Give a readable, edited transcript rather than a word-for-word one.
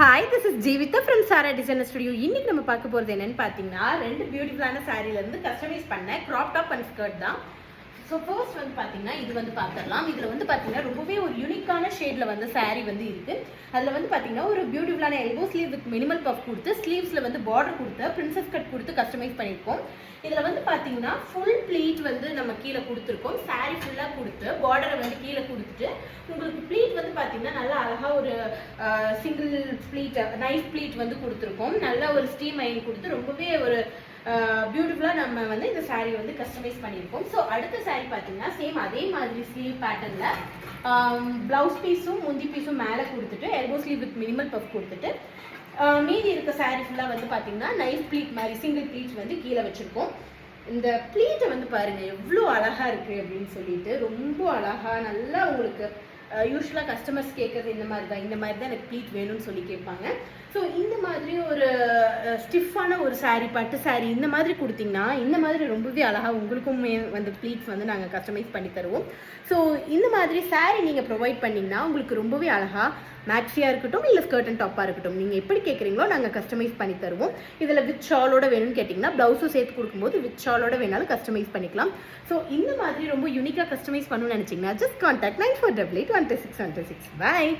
Hi, this is Jeevitha from Sara designer studio. இன்னைக்கு நம்ம பார்க்க போகிறது என்னன்னு பார்த்தீங்கன்னா, ரெண்டு பியூட்டிஃபுல்லான சாரீலேருந்து கஸ்டமைஸ் பண்ண க்ராப் டாப் அண்ட் ஸ்கர்ட் தான். ஸோ ஃபர்ஸ்ட் வந்து பார்த்தீங்கன்னா இது வந்து பார்த்துடலாம். இதில் வந்து பார்த்தீங்கன்னா ரொம்பவே ஒரு யூனிக்கான ஷேடில் வந்து சாரீ வந்து இருக்குது. அதில் வந்து பார்த்தீங்கன்னா ஒரு பியூட்டிஃபுல்லான elbow sleeve with minimal puff கொடுத்து ஸ்லீவ்ஸில் வந்து பார்டர் கொடுத்து பிரின்சஸ் கட் கொடுத்து கஸ்டமைஸ் பண்ணியிருக்கோம். இதில் வந்து பார்த்தீங்கன்னா ஃபுல் ப்ளீட் வந்து நம்ம கீழே கொடுத்துருக்கோம். சாரீ ஃபுல்லாக கொடுத்து பார்டரை வந்து கீழே கொடுத்துட்டு உங்களுக்கு ப்ளீட் வந்து பார்த்தீங்கன்னா நல்லா அழகாக ஒரு சிங்கிள் ப்ளீட் நைஃப் ப்ளீட் வந்து கொடுத்துருக்கோம். நல்லா ஒரு ஸ்டீம் அயன் கொடுத்து ரொம்பவே ஒரு பியூட்டிஃபுல்லாக நம்ம வந்து இந்த சாரீ வந்து கஸ்டமைஸ் பண்ணியிருக்கோம். ஸோ அடுத்த சாரீ பார்த்தீங்கன்னா சேம் அதே மாதிரி ஸ்லீவ் பேட்டர்னில் ப்ளவுஸ் பீஸும் முந்தி பீஸும் மேலே கொடுத்துட்டு elbow sleeve with minimal puff கொடுத்துட்டு மீதி இருக்க சாரீ ஃபுல்லாக வந்து பார்த்தீங்கன்னா நைஃப் ப்ளீட் மாதிரி சிங்கிள் ப்ளீட் வந்து கீழே வச்சுருக்கோம். இந்த ப்ளீட்டை வந்து பாருங்கள் எவ்வளோ அழகாக இருக்குது அப்படின்னு சொல்லிட்டு, ரொம்ப அழகாக நல்லா உங்களுக்கு யூஸ்வலாக கஸ்டமர்ஸ் கேட்குறது இந்த மாதிரி தான் எனக்கு ப்ளீட் வேணும்னு சொல்லி கேட்பாங்க. ஸோ இந்த மாதிரி ஒரு ஸ்டிஃபான ஒரு சாரீ பட்டு சாரீ இந்த மாதிரி கொடுத்தீங்கன்னா இந்த மாதிரி ரொம்பவே அழகாக உங்களுக்குமே வந்து ப்ளீட்ஸ் வந்து நாங்கள் கஸ்டமைஸ் பண்ணி தருவோம். ஸோ இந்த மாதிரி சாரீ நீங்கள் ப்ரொவைட் பண்ணிங்கன்னா உங்களுக்கு ரொம்பவே அழகாக மேக்ஸியாக இருக்கட்டும் இல்லை ஸ்கர்ட் அண்ட் டாப்பாக இருக்கட்டும் நீங்கள் எப்படி கேட்குறீங்களோ நாங்கள் கஸ்டமைஸ் பண்ணி தருவோம். இதில் வித் ஷாலோட வேணும்னு கேட்டிங்கன்னா ப்ளவுஸும் சேர்த்து கொடுக்கும்போது வித் ஷாலோட வேணாலும் கஸ்டமைஸ் பண்ணிக்கலாம். ஸோ இந்த மாதிரி ரொம்ப யூனிக்காக கஸ்டமைஸ் பண்ணணும்னு நினச்சிங்கன்னா ஜஸ்ட் கான்டாக்ட் 9488 126 126. Bye.